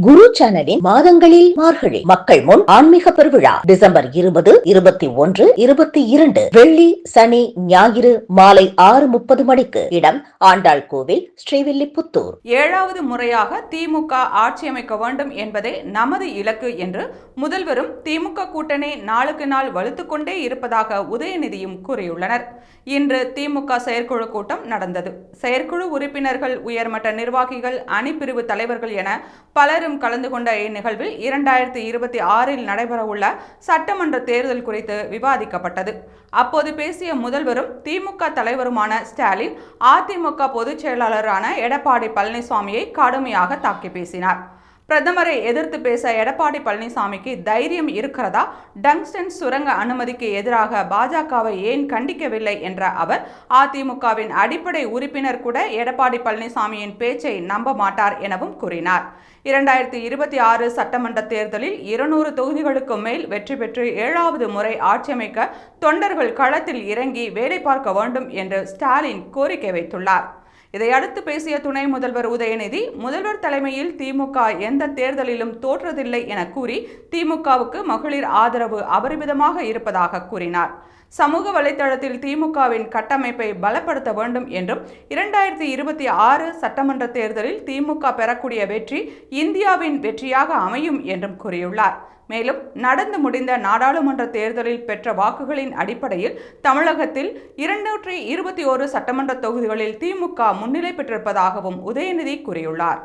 குரு சேனலின் மாதங்களில் மார்கழி மக்கள் முன் ஆன்மீக பெருவிழா டிசம்பர் 20, 21, 22 வெள்ளி, சனி, ஞாயிறு மாலை 6:30 மணிக்கு. இடம் ஆண்டாள் கோவில், ஸ்ரீவில்லிபுத்தூர். 7வது முறையாக திமுக ஆட்சி அமைக்க வேண்டும் என்பதே நமது இலக்கு என்று முதல்வரும் திமுக கூட்டணி நாளுக்கு நாள் வலுத்துக் கொண்டே இருப்பதாக உதயநிதியும் கூறியுள்ளனர். இன்று திமுக செயற்குழு கூட்டம் நடந்தது. செயற்குழு உறுப்பினர்கள், உயர்மட்ட நிர்வாகிகள், அணிப்பிரிவு தலைவர்கள் என பலரும் கலந்து கொண்ட இந்நிகழ்வில் 2026 நடைபெறவுள்ள சட்டமன்ற தேர்தல் குறித்து விவாதிக்கப்பட்டது. அப்போது பேசிய முதல்வரும் திமுக தலைவருமான ஸ்டாலின், அதிமுக பொதுச் செயலாளரான எடப்பாடி பழனிசாமியை கடுமையாக தாக்கி பேசினார். பிரதமரை எதிர்த்து பேச எடப்பாடி பழனிசாமிக்கு தைரியம் இருக்கிறதா? டங்ஸ்டன் சுரங்க அனுமதிக்கு எதிராக பாஜகவை ஏன் கண்டிக்கவில்லை என்ற அவர், அதிமுகவின் அடிப்படை உறுப்பினர் கூட எடப்பாடி பழனிசாமியின் பேச்சை நம்ப மாட்டார் எனவும் கூறினார். 2026 சட்டமன்ற தேர்தலில் 200 தொகுதிகளுக்கு மேல் வெற்றி பெற்று 7வது முறை ஆட்சியமைக்க தொண்டர்கள் களத்தில் இறங்கி வேலை பார்க்க வேண்டும் என்று ஸ்டாலின் கோரிக்கை வைத்துள்ளார். இதையடுத்து பேசிய துணை முதல்வர் உதயநிதி, முதல்வர் தலைமையில் திமுக எந்த தேர்தலிலும் தோற்றதில்லை என கூறி திமுகவுக்கு மகளிர் ஆதரவு அபரிமிதமாக இருப்பதாக கூறினார். சமூக வலைதளத்தில் திமுகவின் கட்டமைப்பை பலப்படுத்த வேண்டும் என்றும் 2026 சட்டமன்ற தேர்தலில் திமுக பெறக்கூடிய வெற்றி இந்தியாவின் வெற்றியாக அமையும் என்றும் கூறியுள்ளார். மேலும் நடந்து முடிந்த நாடாளுமன்ற தேர்தலில் பெற்ற வாக்குகளின் அடிப்படையில் தமிழகத்தில் 221 சட்டமன்ற தொகுதிகளில் திமுக முன்னிலை பெற்றிருப்பதாகவும் உதயநிதி கூறியுள்ளார்.